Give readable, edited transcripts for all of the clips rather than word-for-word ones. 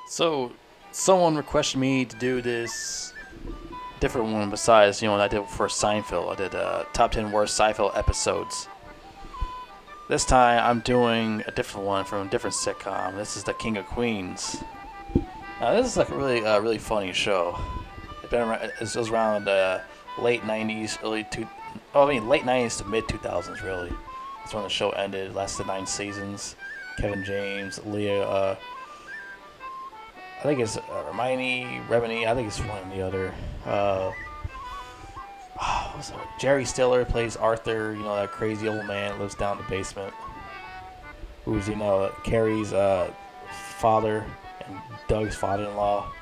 So, someone requested me to do this different one besides, what I did for Seinfeld. I did top 10 worst Seinfeld episodes. This time, I'm doing a different one from a different sitcom. This is The King of Queens. Now, this is like a really funny show. It was around late 90s, late 90s to mid 2000s, really. That's when the show ended. It lasted 9 seasons. Kevin James, Leah, I think it's Hermione, Remini. I think it's one or the other. What's that? Jerry Stiller plays Arthur. That crazy old man that lives down in the basement. Who's Carrie's father and Doug's father-in-law.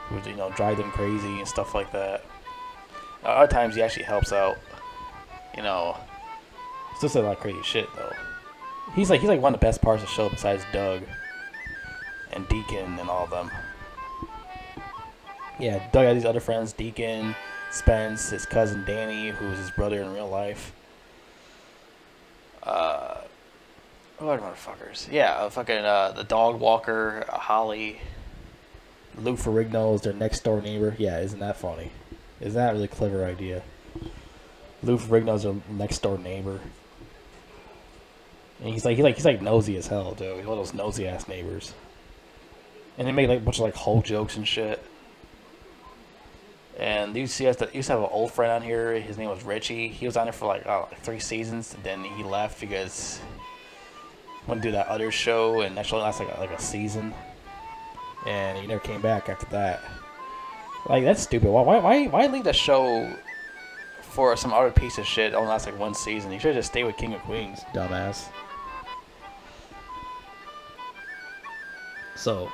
Who's drive them crazy and stuff like that. Other times he actually helps out. Still says a lot of crazy shit though. He's like one of the best parts of the show besides Doug and Deacon and all of them. Yeah, Doug had these other friends, Deacon, Spence, his cousin Danny, who's his brother in real life. What motherfuckers? Yeah, fucking the dog walker, Holly. Lou Ferrigno is their next door neighbor. Yeah, isn't that funny? Isn't that a really clever idea? Lou Ferrigno's their next door neighbor. And he's like nosy as hell, dude. He's one of those nosy ass neighbors. And they make like a bunch of like whole jokes and shit. And he used to have an old friend on here. His name was Richie. He was on there for like 3 seasons, and then he left because he wanted to do that other show, and that show lasted like a season. And he never came back after that. Like, that's stupid. Why leave the show for some other piece of shit that only lasts like 1 season? You should have just stayed with King of Queens, dumbass. So,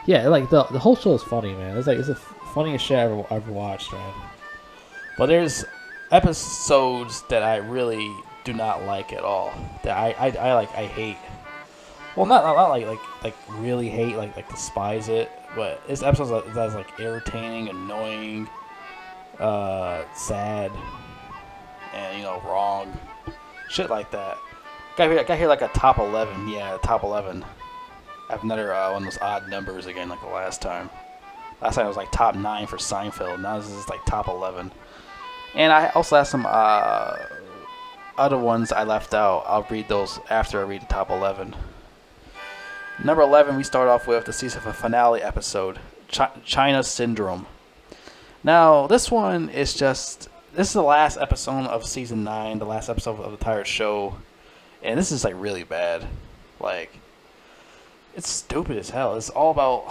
yeah, like the whole show is funny, man. It's the funniest shit I ever watched, man. But there's episodes that I really do not like at all. That I hate. Well, not like really hate, like despise it. But it's episodes that's like irritating, annoying, sad, and wrong, shit like that. Got here like a top 11. Yeah, top 11. I have another one of those odd numbers again, like the last time. Last time it was like top 9 for Seinfeld. Now this is like top 11. And I also have some other ones I left out. I'll read those after I read the top 11. Number 11, we start off with the season finale episode, China Syndrome. Now, this one is this is the last episode of season 9, the last episode of the entire show. And this is like really bad. Like, it's stupid as hell. It's all about.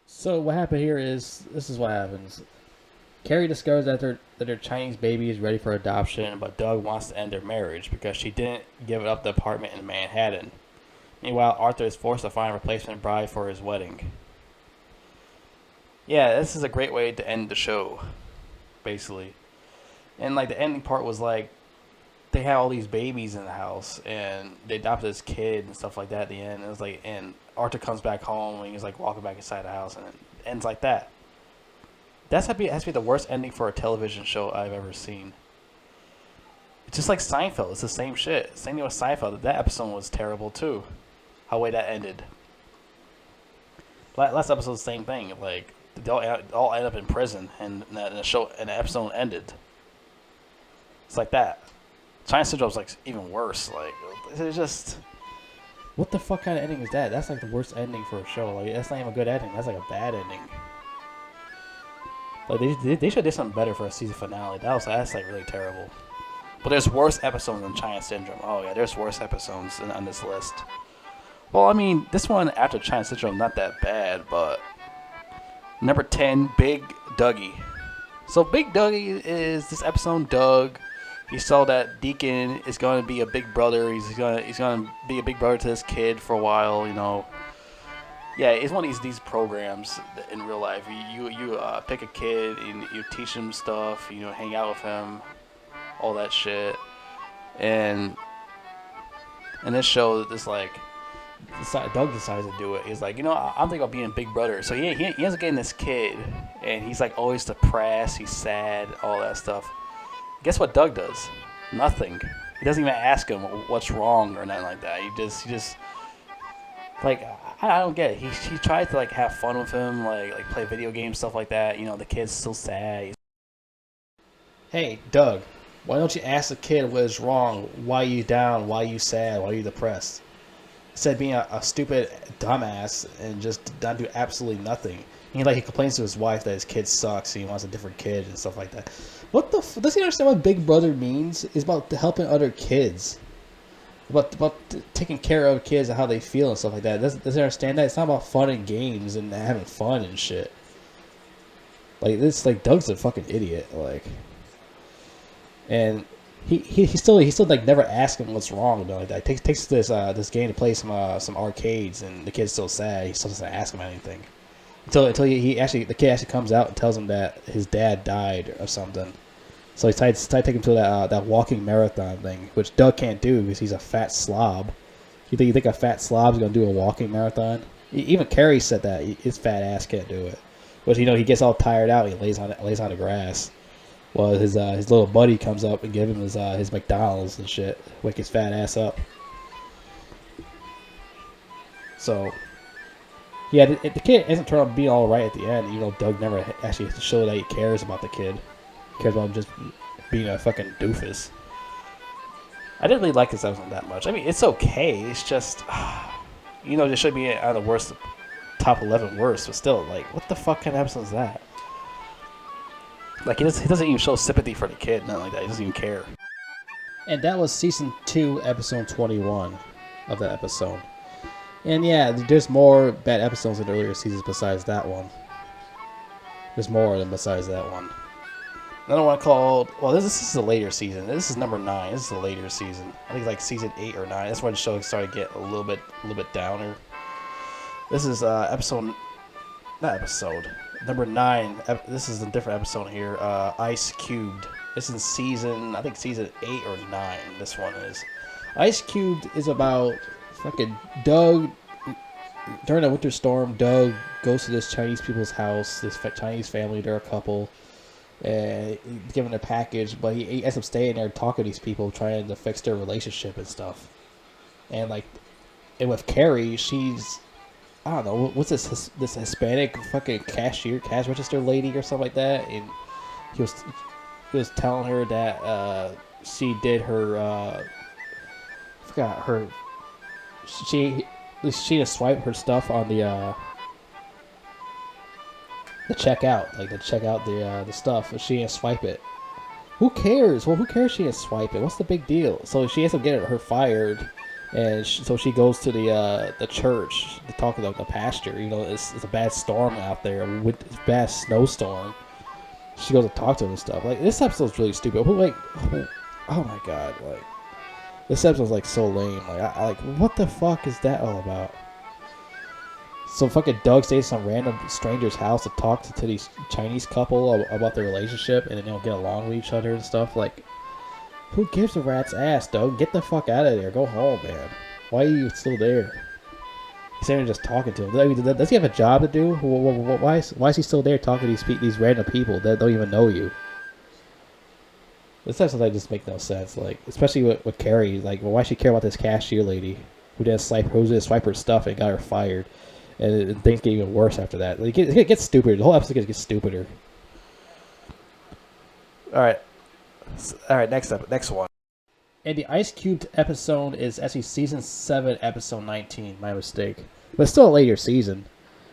So what happened here is this is what happens. Carrie discovers that their Chinese baby is ready for adoption, but Doug wants to end their marriage because she didn't give up the apartment in Manhattan. Meanwhile, Arthur is forced to find a replacement bride for his wedding. Yeah, this is a great way to end the show, basically. And like the ending part was like they had all these babies in the house and they adopted this kid and stuff like that at the end. It was like, and Arthur comes back home and he's like walking back inside the house and it ends like that. Has to be the worst ending for a television show I've ever seen. It's just like Seinfeld. It's the same shit. Same thing with Seinfeld. That episode was terrible too. How way that ended. Last episode, the same thing. Like they all end up in prison, and the episode ended. It's like that. China Syndrome's like even worse. Like it's just. What the fuck kind of ending is that? That's like the worst ending for a show. Like that's not even a good ending. That's like a bad ending. Like they should have did something better for a season finale. That's like really terrible. But there's worse episodes than China Syndrome. Oh yeah, there's worse episodes on this list. Well, I mean, this one after China Syndrome not that bad, but number 10, Big Dougie. So Big Dougie is this episode. Doug, he saw that Deacon is going to be a big brother. He's going to be a big brother to this kid for a while. Yeah, it's one of these programs in real life. You pick a kid and you teach him stuff. Hang out with him, all that shit. And in this show, Doug decides to do it. He's like, I'm thinking about being a big brother. So he ends up getting this kid, and he's like always depressed. He's sad, all that stuff. Guess what Doug does? Nothing. He doesn't even ask him what's wrong or nothing like that. He just Like I don't get it. He tried to like have fun with him, like play video games, stuff like that. You know, the kid's still sad. Hey, Doug, why don't you ask the kid what is wrong? Why are you down? Why are you sad? Why are you depressed? Instead of being a stupid dumbass and just not do absolutely nothing. He complains to his wife that his kid sucks and he wants a different kid and stuff like that. What the? Does he understand what Big Brother means? It's about helping other kids. About taking care of kids and how they feel and stuff like that. Doesn't understand that? It's not about fun and games and having fun and shit. Like this, like Doug's a fucking idiot. Like, and he still like never asks him what's wrong though. Like that. Takes this game to play some arcades and the kid's still sad. He still doesn't ask him anything until the kid actually comes out and tells him that his dad died or something. So he tried to take him to that walking marathon thing, which Doug can't do because he's a fat slob. You think a fat slob's gonna do a walking marathon? Even Carrie said that his fat ass can't do it. But he gets all tired out. And he lays on the grass. Well, his little buddy comes up and gives him his McDonald's and shit, wake his fat ass up. So yeah, the kid isn't turned out to be all right at the end, even though Doug never actually showed that he cares about the kid. He cares about him just being a fucking doofus. I didn't really like this episode that much. I mean, it's okay. It's just, it should be on the worst, top 11 worst, but still, like, what the fuck kind of episode is that? Like, he doesn't even show sympathy for the kid, nothing like that. He doesn't even care. And that was season 2, episode 21 of that episode. And yeah, there's more bad episodes in earlier seasons besides that one. There's more than besides that one. Another one called, well, this is a later season. This is number 9. This is a later season. I think like season 8 or 9. That's when the show started to get a little bit downer. This is number 9. This is a different episode here. Ice Cubed. This is season 8 or 9. This one is. Ice Cubed is about fucking Doug. During a winter storm, Doug goes to this Chinese people's house. This Chinese family, they're a couple. And he's given a package, but he ends up staying there talking to these people, trying to fix their relationship and stuff. And with Carrie, she's, I don't know, what's this Hispanic fucking cash register lady or something like that. And he was telling her that she did her, she just swiped her stuff on the checkout, to check out the stuff. She didn't swipe it. Who cares? Well, who cares? She didn't swipe it. What's the big deal? So she ends up getting her fired, and so she goes to the church to talk to the pastor. It's a bad storm out there, a bad snowstorm. She goes to talk to him and stuff. Like, this episode's really stupid. Oh my god, this episode's so lame. What the fuck is that all about? So fucking Doug stays at some random stranger's house to talk to these Chinese couple about their relationship, and then they'll get along with each other and stuff. Like, who gives a rat's ass, Doug? Get the fuck out of there. Go home, man. Why are you still there? He's there just talking to him. Does he have a job to do? Why is he still there talking to these random people that don't even know you? This episode just make no sense. Especially with Carrie. Why should she care about this cashier lady who didn't swipe her stuff and got her fired? And things get even worse after that. It gets stupider. The whole episode gets stupider. All right. Next one. And the Ice Cubed episode is actually season 7, episode 19. My mistake, but it's still a later season.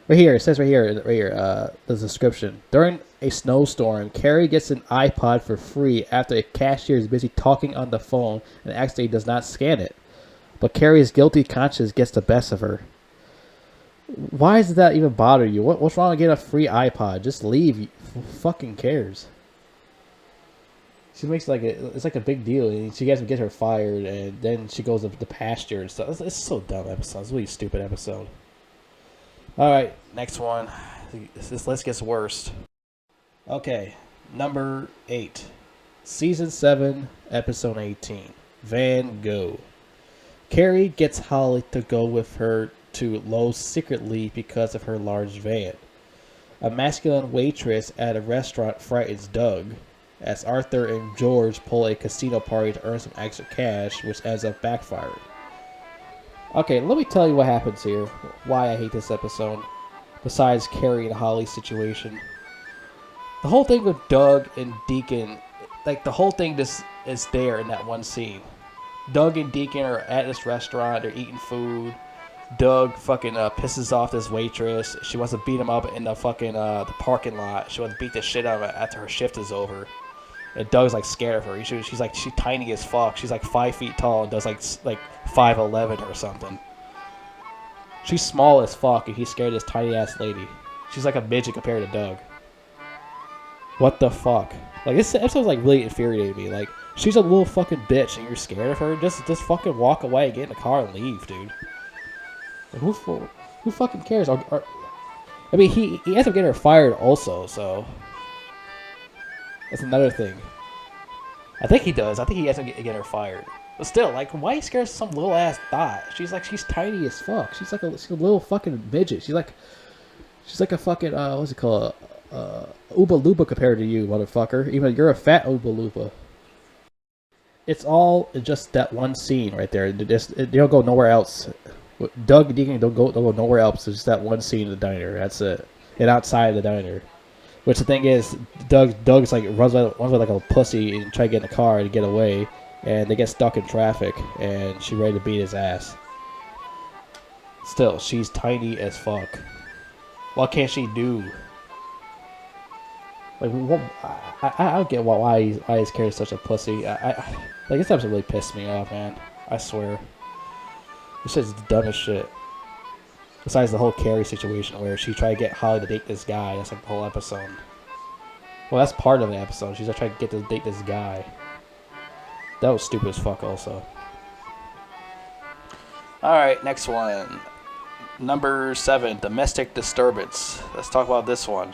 It says right here, the description. During a snowstorm, Carrie gets an iPod for free after a cashier is busy talking on the phone and accidentally does not scan it. But Carrie's guilty conscience gets the best of her. Why does that even bother you? What's wrong with getting a free iPod? Just leave. Who fucking cares? She makes it's like a big deal. And she gets her fired, and then she goes to the pasture and stuff. It's so dumb episode. It's a really stupid episode. All right, next one. This list gets worse. Okay, number 8, season 7, episode 18. Van Gogh. Carrie gets Holly to go with her to Lowe's secretly because of her large van. A masculine waitress at a restaurant frightens Doug as Arthur and George pull a casino party to earn some extra cash, which ends up backfiring. Okay, let me tell you what happens here. Why I hate this episode. Besides Carrie and Holly's situation. The whole thing with Doug and Deacon, like the whole thing just is there in that one scene. Doug and Deacon are at this restaurant, they're eating food. Doug fucking pisses off this waitress. She wants to beat him up in the fucking the parking lot. She wants to beat the shit out of him after her shift is over. And Doug's like scared of her. She's tiny as fuck. She's like 5 feet tall and does like 5'11" or something. She's small as fuck and he's scared of this tiny ass lady. She's like a midget compared to Doug. What the fuck? Like this episode's like really infuriating me. Like she's a little fucking bitch and you're scared of her. Just fucking walk away, get in the car and leave, dude. Like, who fucking cares? I mean, he ends up getting her fired also, so that's another thing. I think he does. I think he ends up getting her fired. But still, like, why are you scared of some little ass dot? She's tiny as fuck. She's a little fucking midget. She's like a fucking what's it called? Oompa Loompa compared to you, motherfucker. Even you're a fat Oompa Loompa. It's all just that one scene right there. They don't go nowhere else. Doug and Deacon don't go nowhere else. It's just that one scene in the diner. That's it. And outside of the diner. Which the thing is, Doug's like runs like a pussy and try to get in the car and get away, and they get stuck in traffic, and she's ready to beat his ass. Still, she's tiny as fuck. What can't she do? Like, I don't get why he's carrying such a pussy. Like this episode really pissed me off, man. I swear. This shit's the dumbest shit. Besides the whole Carrie situation where she tried to get Holly to date this guy. That's like the whole episode. Well, that's part of the episode. She's like trying to get to date this guy. That was stupid as fuck also. Alright, next one. Number 7, Domestic Disturbance. Let's talk about this one.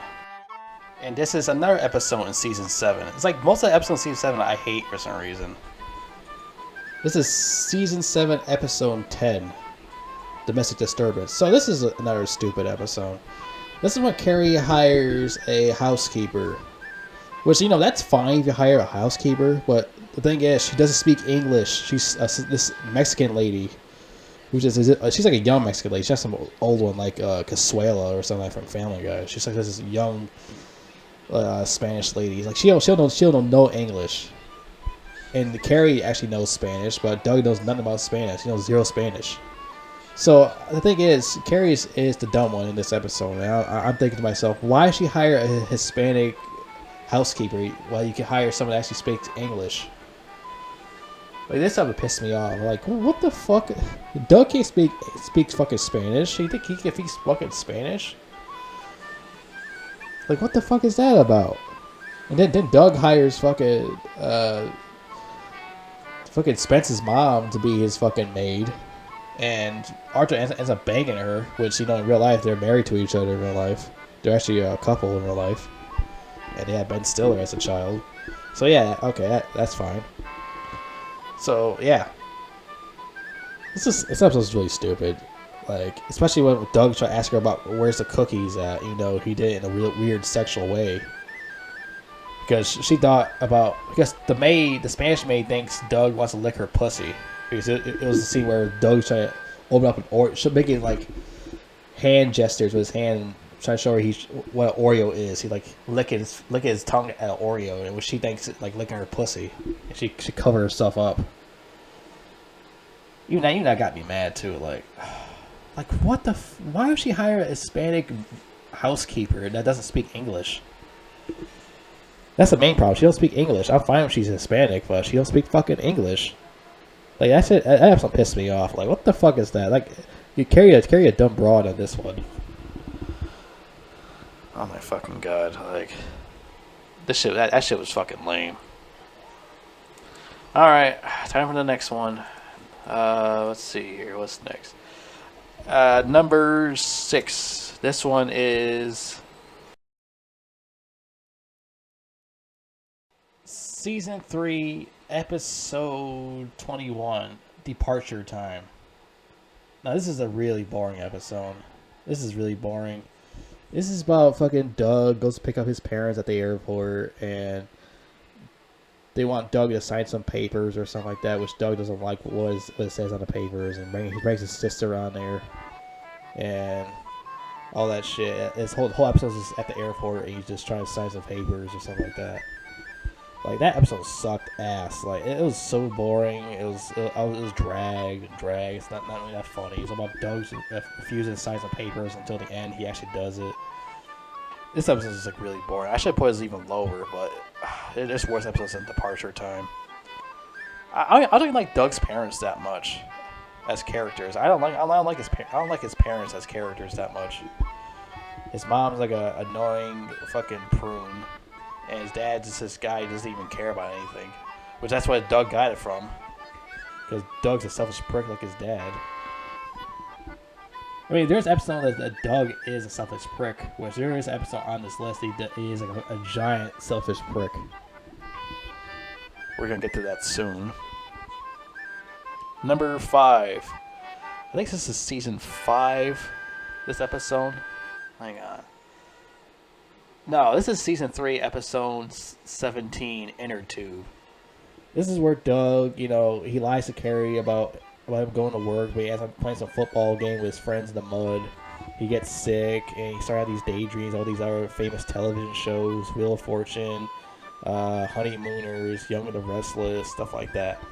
And this is another episode in Season 7. It's like most of the episodes in Season 7 I hate for some reason. This is Season 7, Episode 10. Domestic Disturbance. So this is another stupid episode. This is when Carrie hires a housekeeper. Which, you know, that's fine if you hire a housekeeper. But the thing is, she doesn't speak English. She's this Mexican lady. She's like a young Mexican lady. She's not some old one like Casuela or something like from Family Guy. She's like this young Spanish lady. Like she don't know English. And Carrie actually knows Spanish, but Doug knows nothing about Spanish. He knows zero Spanish. So the thing is, Carrie is the dumb one in this episode. And I'm thinking to myself, why should she hire a Hispanic housekeeper while you can hire someone that actually speaks English? Like this ever pissed me off. Like what the fuck? Doug can't speak fucking Spanish. You think he can speak fucking Spanish? Like what the fuck is that about? And then Doug hires fucking Spence's mom to be his fucking maid. And Arthur ends up banging her, which, you know, in real life, they're married to each other in real life. They're actually a couple in real life. And they had Ben Stiller as a child. So, yeah, okay, that's fine. So, yeah. This episode's really stupid. Like, especially when Doug tried to ask her about where's the cookies at, you know, he did it in a real weird sexual way. Because she thought about, because the Spanish maid thinks Doug wants to lick her pussy. Because it was a scene where Doug tried to open up an Oreo, she'll make it like hand gestures with his hand, trying to show her what an Oreo is. He like licking his tongue at an Oreo, and what she thinks like licking her pussy, and she covered herself up. Even that got me mad too. Like what the? Why would she hire a Hispanic housekeeper that doesn't speak English? That's the main problem. She don't speak English. I'm fine if she's Hispanic, but she don't speak fucking English. Like that shit, that episode pissed me off. Like, what the fuck is that? Like, you carry a dumb broad on this one. Oh my fucking god! Like, this shit, that shit was fucking lame. All right, time for the next one. Let's see here. What's next? Number 6. This one is Season 3, Episode 21, Departure Time. Now, this is a really boring episode. This is really boring. This is about fucking Doug goes to pick up his parents at the airport, and they want Doug to sign some papers or something like that, which Doug doesn't like what it says on the papers, and he brings his sister on there, and all that shit. His whole episode is at the airport, and he's just trying to sign some papers or something like that. Like, that episode sucked ass. Like, it was so boring. It was drag. It's not really that funny. It's about Doug refusing to sign some papers until the end. He actually does it. This episode is like really boring. I should have put it even lower, but it's worse episodes than Departure Time. I don't even like Doug's parents that much as characters. I don't like his parents as characters that much. His mom's like a annoying fucking prune, and his dad's just this guy who doesn't even care about anything, which that's where Doug got it from, because Doug's a selfish prick like his dad. I mean, there's an episode that Doug is a selfish prick, which there is an episode on this list he is like a giant selfish prick. We're going to get to that soon. Number 5. I think this is season 5, this episode. Hang on. No, this is season 3, episode 17, Inner Tube. This is where Doug, he lies to Carrie about him going to work, but he ends up playing some football game with his friends in the mud. He gets sick, and he started these daydreams, all these other famous television shows, Wheel of Fortune, Honeymooners, Young and the Restless, stuff like that.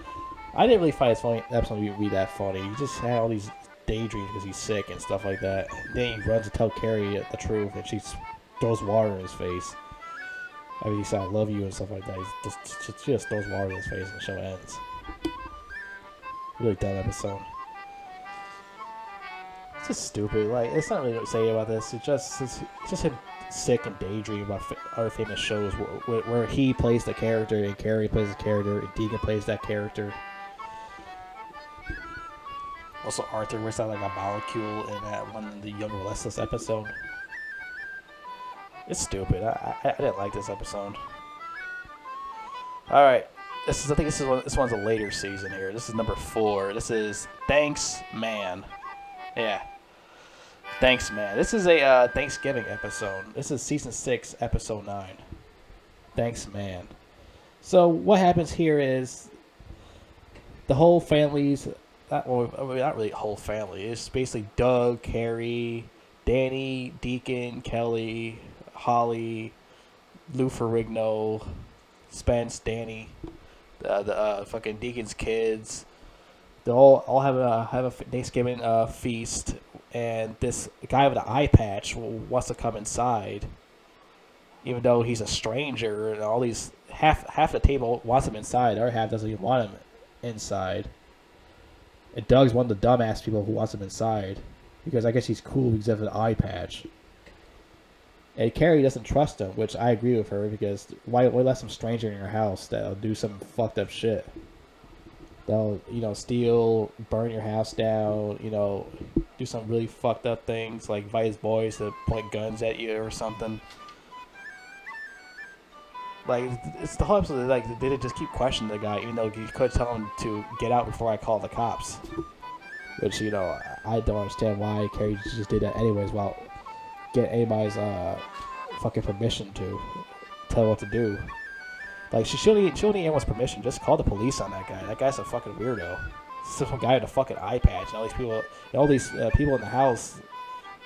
I didn't really find this funny episode to be that funny. He just had all these daydreams because he's sick and stuff like that. And then he runs to tell Carrie the truth, and she throws water in his face. I mean, he said, "I love you," and stuff like that. She just throws water in his face, and the show ends. Really dumb episode. It's just stupid. Like, it's not really what to say about this. It's just him sick and daydream about other famous shows where he plays the character and Carrie plays the character and Deacon plays that character. Also, Arthur works out like a molecule in that one, the Young and Restless episode. It's stupid. I didn't like this episode. All right. I think this one's a later season here. This is number 4. This is Thanks Man. Yeah. Thanks Man. This is a Thanksgiving episode. This is season 6, episode 9. Thanks Man. So what happens here is the whole family's not really whole family. It's basically Doug, Carrie, Danny, Deacon, Kelly, Holly, Lou Ferrigno, Spence, Danny. The fucking Deacon's kids, they all have a Thanksgiving feast, and this guy with an eye patch wants to come inside, even though he's a stranger, and all these half the table wants him inside, the other half doesn't even want him inside. And Doug's one of the dumbass people who wants him inside, because I guess he's cool because he has an eye patch. And Carrie doesn't trust him, which I agree with her, because why let some stranger in your house that'll do some fucked up shit? They'll, steal, burn your house down, do some really fucked up things, like invite his boys to point guns at you or something. Like, it's the whole episode, like, they didn't just keep questioning the guy, even though you could tell him to get out before I call the cops. Which, I don't understand why Carrie just did that anyways, while get anybody's fucking permission to tell her what to do. Like, she shouldn't need anyone's permission. Just call the police on that guy. That guy's a fucking weirdo. Some guy with a fucking eye patch, and all these people in the house,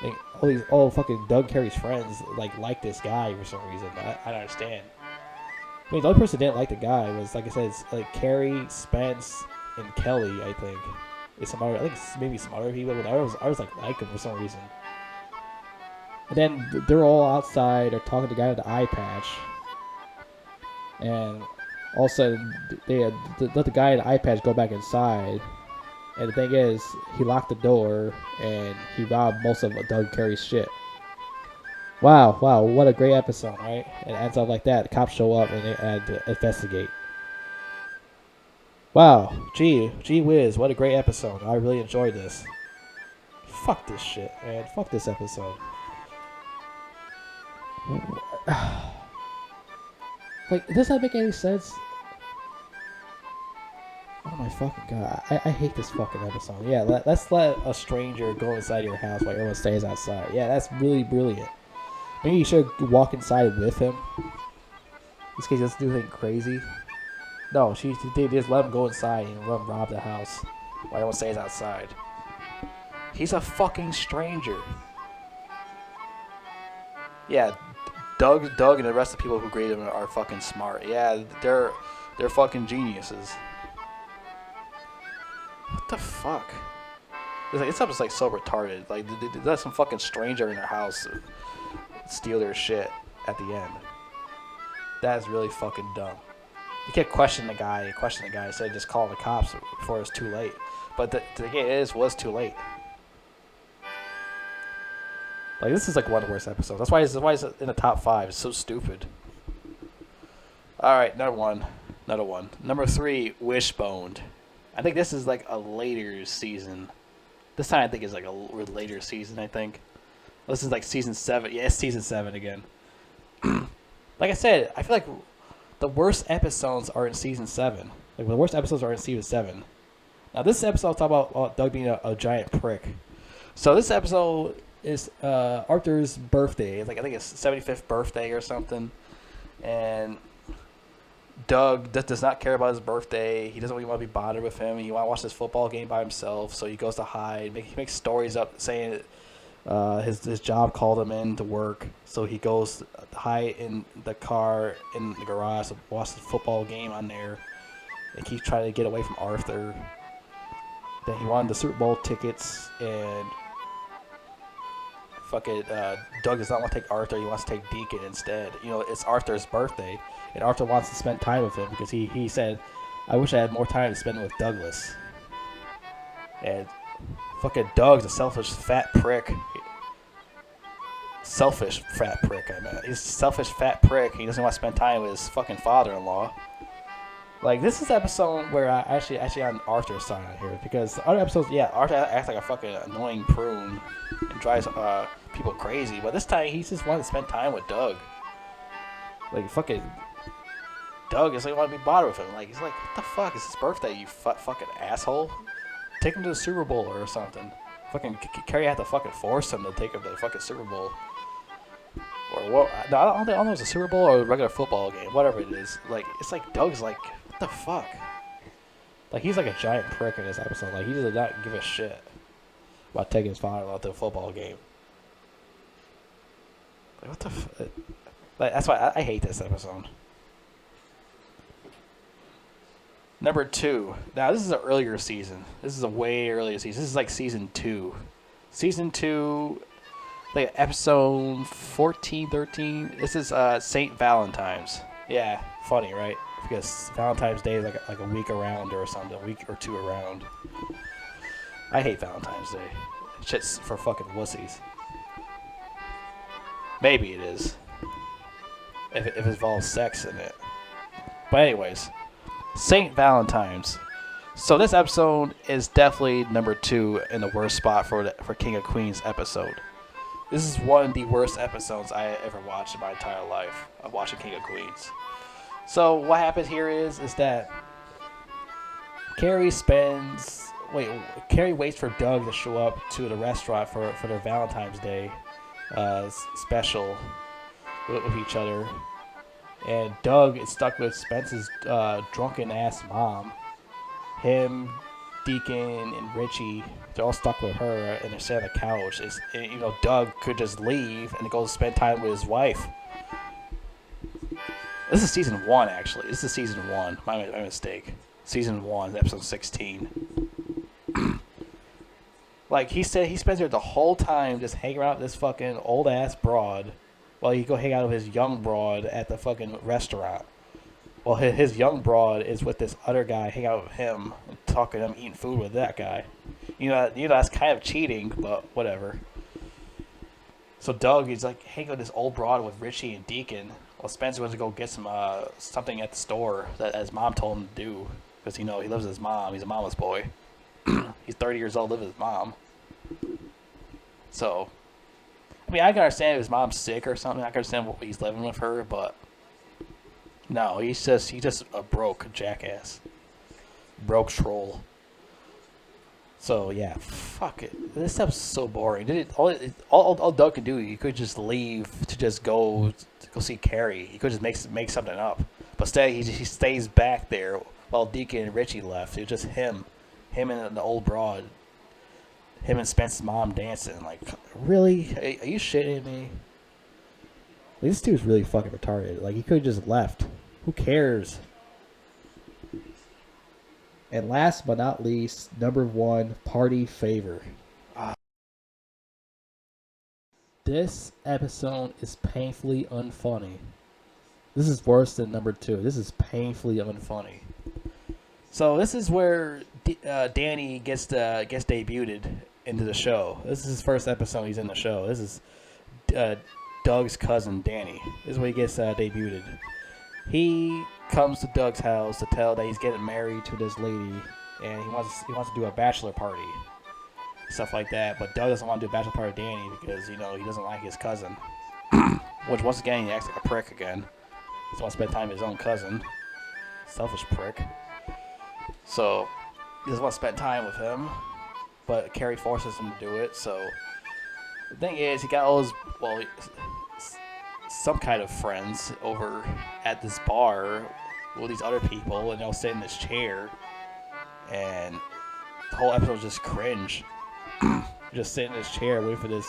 and all fucking Doug Carey's friends like this guy for some reason. I don't understand. I mean, the only person that didn't like the guy was, like I said, it's like Carrie, Spence, and Kelly. I think maybe some other people, but I was like him for some reason. And then they're all outside, they're talking to the guy with the eye patch. And all of a sudden, they let the guy in the eye patch go back inside. And the thing is, he locked the door, and he robbed most of Doug Carey's shit. Wow, what a great episode, right? It ends up like that. The cops show up, and they had to investigate. Wow, gee whiz, what a great episode. I really enjoyed this. Fuck this shit, man. Fuck this episode. Like, does that make any sense? Oh my fucking god. I hate this fucking episode. Yeah, let's let a stranger go inside your house while everyone stays outside. Yeah, that's really brilliant. Maybe you should walk inside with him. In case he doesn't do anything crazy. No, they just let him go inside and rob the house. Why everyone stays outside? He's a fucking stranger. Yeah, Doug, and the rest of the people who graded him are fucking smart. Yeah, they're fucking geniuses. What the fuck? It's just like so retarded. Like they let some fucking stranger in their house steal their shit at the end. That is really fucking dumb. You can't question the guy. Instead of just calling the cops before it was too late. But the thing was too late. Like, this is like one of the worst episodes. That's why it's in the top 5. It's so stupid. Alright, another one. Number 3, Wishbone. I think this is like a later season. This time I think it's like a later season, I think. This is like season 7. Yeah, it's season 7 again. Like I said, I feel like the worst episodes are in season 7. Like, the worst episodes are in season 7. Now, this episode talks about Doug being a giant prick. So, this episode is Arthur's birthday. It's like, I think it's 75th birthday or something. And Doug does not care about his birthday. He doesn't really want to be bothered with him. He wants to watch this football game by himself. So, he goes to hide. He makes stories up saying his job called him in to work, so he goes to hide in the car in the garage to watch the football game on there. And keeps trying to get away from Arthur. Then he wanted the Super Bowl tickets, and fucking Doug does not want to take Arthur. He wants to take Deacon instead. You know, it's Arthur's birthday, and Arthur wants to spend time with him because he said, "I wish I had more time to spend with Douglas." And fucking Doug's a selfish fat prick. Selfish fat prick, I meant. He's a selfish fat prick. He doesn't want to spend time with his fucking father-in-law. Like, this is the episode where I actually on Arthur's side on here, because the other episodes, yeah, Arthur acts like a fucking annoying prune and drives people crazy, but this time he just wanted to spend time with Doug. Like, fucking Doug is like, want to be bothered with him. Like, he's like, what the fuck? It's his birthday, you fucking asshole. Take him to the Super Bowl or something. Fucking Carrie had to fucking force him to take him to the fucking Super Bowl. Or what? No, I don't know if it's a Super Bowl or a regular football game. Whatever it is. Like, it's like Doug's like, what the fuck? Like, he's like a giant prick in this episode. Like, he does not give a shit about taking his father-in-law to a football game. Like, what the fuck? Like, that's why I hate this episode. Number 2. Now, this is an earlier season. This is a way earlier season. This is like season 2. Season 2, like episode 14, 13. This is St. Valentine's. Yeah, funny, right? Because Valentine's Day is like a week around or something. A week or 2 around. I hate Valentine's Day. Shit's for fucking wussies. Maybe it is. If it involves sex in it. But anyways. St. Valentine's. So this episode is definitely number 2 in the worst spot for King of Queens episode. This is one of the worst episodes I ever watched in my entire life of watching King of Queens. So what happens here is that Carrie waits for Doug to show up to the restaurant for their Valentine's Day special with each other. And Doug is stuck with Spence's drunken ass mom. Him, Deacon, and Richie, they're all stuck with her, and they're sitting on the couch. Doug could just leave and go spend time with his wife. This is season 1, actually. This is season 1. My mistake. Season 1, episode 16. Like, he said he spends there the whole time just hanging around with this fucking old ass broad. Well, he go hang out with his young broad at the fucking restaurant. Well, his young broad is with this other guy, hang out with him, talking to him, eating food with that guy. You know that's kind of cheating, but whatever. So Doug is like hanging out with this old broad with Richie and Deacon. Well, Spencer wants to go get some something at the store that his mom told him to do, because he lives with his mom. He's a mama's boy. He's 30 years old, lives with his mom. So, I mean, I can understand if his mom's sick or something. I can understand what he's living with her, but no, he's just a broke jackass, broke troll. So yeah, fuck it. This stuff's so boring. All Doug could do, he could just leave to just go see Carrie. He could just make something up. But instead, he stays back there while Deacon and Richie left. It was just him and the old broad, him and Spence's mom dancing. Like, really? Are you shitting me? This dude's really fucking retarded. Like, he could have just left. Who cares? And last but not least, number 1, party favor. This episode is painfully unfunny. This is worse than number 2. This is painfully unfunny. So this is where Danny gets debuted into the show. This is his first episode he's in the show. This is Doug's cousin, Danny. This is where he gets debuted. He comes to Doug's house to tell that he's getting married to this lady, and he wants to do a bachelor party, stuff like that. But Doug doesn't want to do a bachelor party with Danny because, he doesn't like his cousin. Which, once again, he acts like a prick again. He doesn't want to spend time with his own cousin. Selfish prick. So, he doesn't want to spend time with him, but Carrie forces him to do it. So, the thing is, he got all his, some kind of friends over at this bar with these other people, and they'll sit in this chair, and the whole episode is just cringe. Just sitting in this chair waiting for this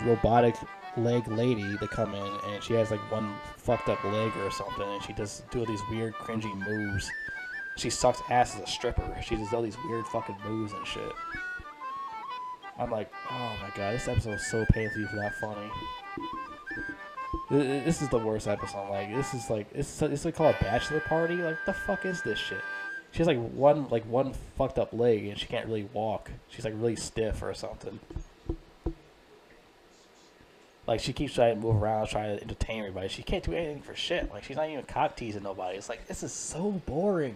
robotic leg lady to come in, and she has like one fucked up leg or something, and she does do all these weird cringy moves. She sucks ass as a stripper. She does all these weird fucking moves and shit. I'm like, oh my god, this episode is so painfully not funny. This is the worst episode. Like, this is like, it's like called a bachelor party. Like, what the fuck is this shit? She has like one fucked up leg and she can't really walk. She's like really stiff or something. Like, she keeps trying to move around, trying to entertain everybody. She can't do anything for shit. Like, she's not even cock teasing nobody. It's like, this is so boring.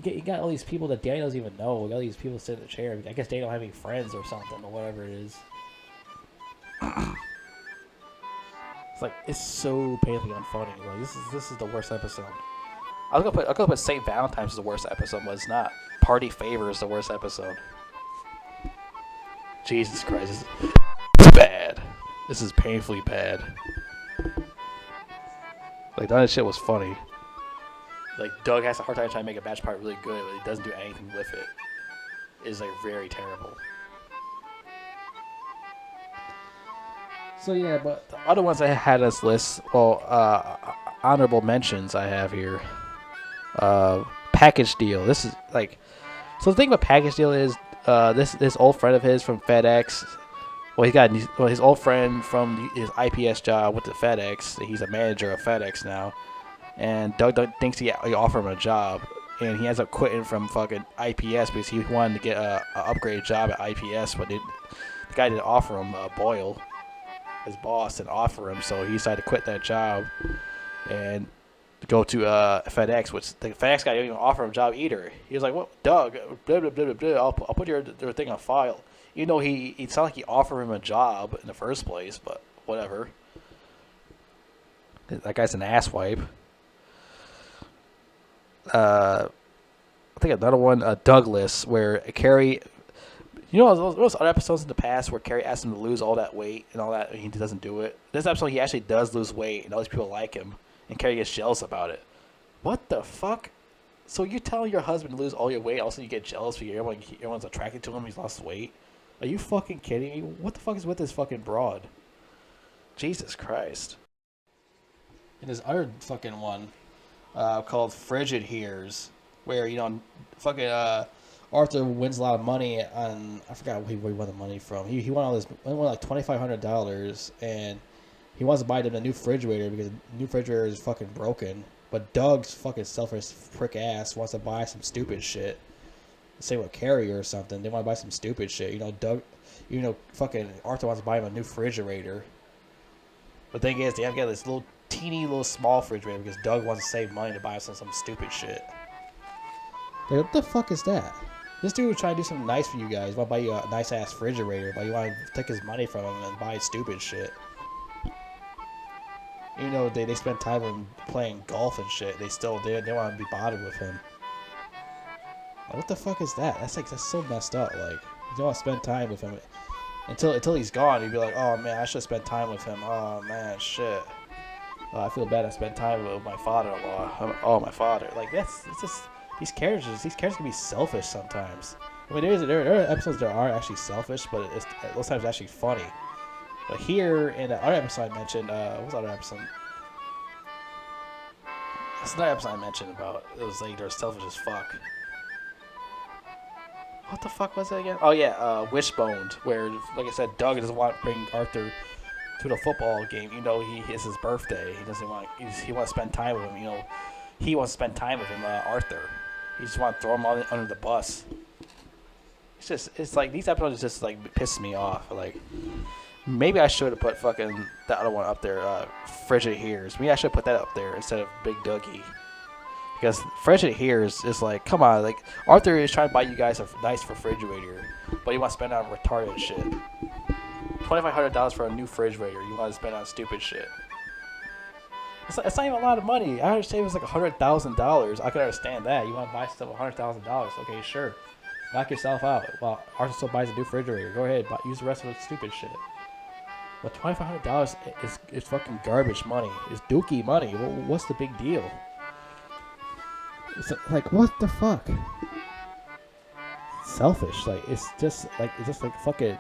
You got all these people that Danny doesn't even know. You got all these people sitting in the chair. I guess they don't have any friends or something or whatever it is. It's like, it's so painfully unfunny. Like, this is the worst episode. I was gonna put St. Valentine's as the worst episode, but it's not. Party Favor is the worst episode. Jesus Christ, it's bad. This is painfully bad. Like, none of this shit was funny. Like, Doug has a hard time trying to make a batch part really good, but he doesn't do anything with it. It's like very terrible. So yeah, but the other ones I had on this list, honorable mentions I have here. Package deal. This is like, so the thing about package deal is, this old friend of his from FedEx. Well, his old friend from his IPS job with the FedEx. He's a manager of FedEx now, and Doug thinks he offered him a job, and he ends up quitting from fucking IPS because he wanted to get a upgraded job at IPS, but the guy didn't offer him. Boyle, his boss, didn't offer him, so he decided to quit that job and go to FedEx, which the FedEx guy didn't even offer him a job either. He was like, "What, Doug? Blah, blah, blah, blah, blah. I'll put your thing on file." You know, it sounded like he offered him a job in the first place, but whatever. That guy's an asswipe. I think another one, Douglas, where Carrie. You know those other episodes in the past where Carrie asked him to lose all that weight and all that, and he doesn't do it? This episode, he actually does lose weight, and all these people like him, and Carrie gets jealous about it. What the fuck? So you're telling your husband to lose all your weight, also you get jealous because everyone's attracted to him, he's lost weight? Are you fucking kidding me? What the fuck is with this fucking broad? Jesus Christ. And this other fucking one called Frigid Hears, where, fucking Arthur wins a lot of money on, I forgot where he won the money from. He won like $2,500, and he wants to buy them a new refrigerator because the new refrigerator is fucking broken. But Doug's fucking selfish prick ass wants to buy some stupid shit. Same with Carrie or something. They want to buy some stupid shit. Doug, fucking Arthur wants to buy him a new refrigerator. The thing is, they have to get this teeny small refrigerator because Doug wants to save money to buy some stupid shit. Like, what the fuck is that? This dude was trying to do something nice for you guys. Want to buy you a nice ass refrigerator, but you want to take his money from him and buy stupid shit. Even though they spend time with him playing golf and shit, they want to be bothered with him. Like, what the fuck is that? That's so messed up. Like, you don't want to spend time with him until he's gone. You'd be like, oh man, I should have spent time with him. Oh man, shit. I feel bad I spent time with my father-in-law. Oh, my father. Like it's just these characters. These characters can be selfish sometimes. I mean, there are episodes that are actually selfish, but it's most times actually funny. But here in the other episode I mentioned, what was the other episode? It's another episode I mentioned about. It was like they're selfish as fuck. What the fuck was it again? Oh yeah, Wishbone, where like I said, Doug doesn't want to bring Arthur to the football game. You know, it's his birthday. He doesn't want. He wants to spend time with him. You know, he wants to spend time with him, Arthur. He just want to throw him under the bus. It's like these episodes just like piss me off. Like maybe I should have put fucking the other one up there, Frigid Hears. Maybe I should put that up there instead of Big Dougie. Because Frigid Hears is like, come on, like Arthur is trying to buy you guys a nice refrigerator, but you want to spend on retarded shit. $2,500 for a new refrigerator. You want to spend on stupid shit. It's not even a lot of money. I understand it was like $100,000. I could understand that. You want to buy stuff $100,000. Okay, sure. Knock yourself out. Well, Arthur still buys a new refrigerator. Go ahead, use the rest of the stupid shit. But $2,500 is fucking garbage money. It's dookie money. What's the big deal? It's like, what the fuck? Selfish. Like it's just like fucking.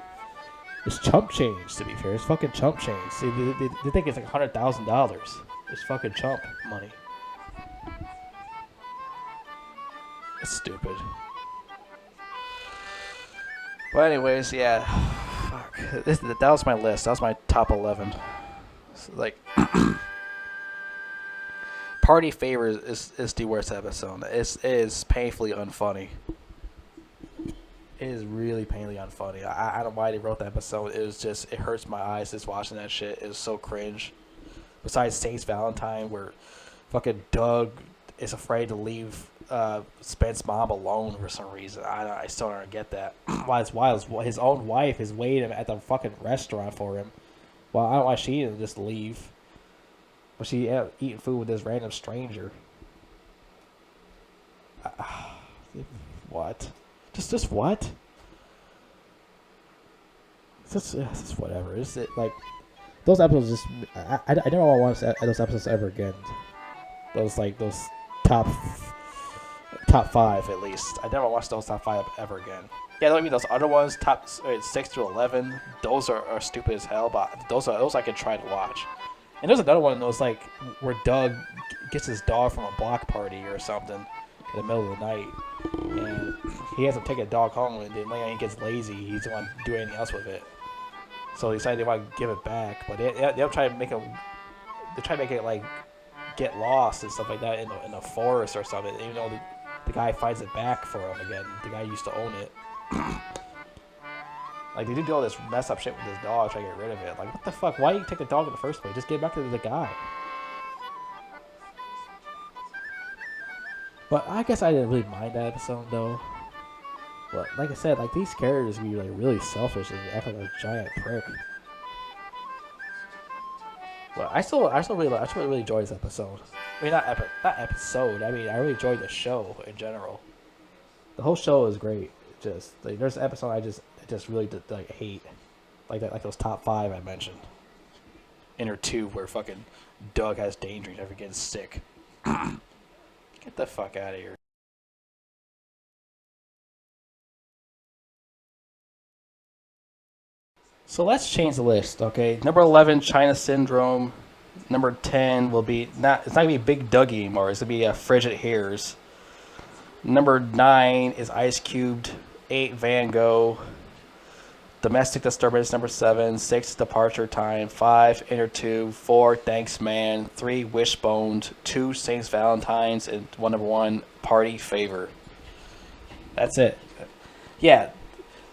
It's chump change, to be fair. It's fucking chump change. See, they think it's like $100,000. It's fucking chump money. It's stupid. But anyways, yeah. Fuck. That was my list. That was my top 11. So, like, Party Favor is the worst episode. It is painfully unfunny. It is really painfully unfunny. I don't know why they wrote that episode. It hurts my eyes just watching that shit. It was so cringe. Besides Saints Valentine, where fucking Doug is afraid to leave Spence's mom alone for some reason. I still don't get that. Why his own wife is waiting at the fucking restaurant for him. Well, I don't know why she didn't just leave. But she ended up eating food with this random stranger. What? Just what? It's just whatever. It's like those episodes. Just I never want to watch those episodes ever again. Those top 5 at least. I never watched those top 5 ever again. Yeah, I mean those other ones, top 6 to 11. Those are stupid as hell. But those I could try to watch. And there's another one that was like where Doug gets his dog from a block party or something in the middle of the night. And he has to take a dog home, and then he gets lazy. He doesn't want to do anything else with it. So he decided they want to give it back, but they'll try to make him. They try to make it like get lost and stuff like that in the forest or something. Even though the guy finds it back for him again. The guy used to own it. Like they do all this mess up shit with this dog, trying to get rid of it. Like what the fuck? Why did you take the dog in the first place? Just get back to the guy. But I guess I didn't really mind that episode though. But like I said, like these characters can be like really selfish and act like a giant prick. But I still really enjoy this episode. I mean, not episode. I mean, I really enjoyed the show in general. The whole show is great. Just like there's an episode I just really like hate, like that, like those top 5 I mentioned. In or 2 where fucking Doug has danger and never gets sick. Get the fuck out of here. So let's change the list, okay? Number 11, China Syndrome. Number 10 will be it's not gonna be Big Dougie anymore. It's gonna be Frigid Hears. Number 9 is Ice Cubed. 8, Van Gogh. Domestic Disturbance, number 7. 6, Departure Time. 5, Inner 2. 4, Thanks Man. 3, Wishboned. 2, Saints Valentines. And number 1, Party Favor. That's it. Yeah.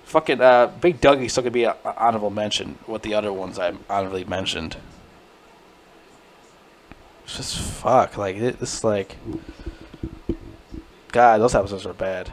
Fucking Big Dougie still could be an honorable mention with the other ones I honorably mentioned. It's just fuck. Like, it's like... God, those episodes are bad.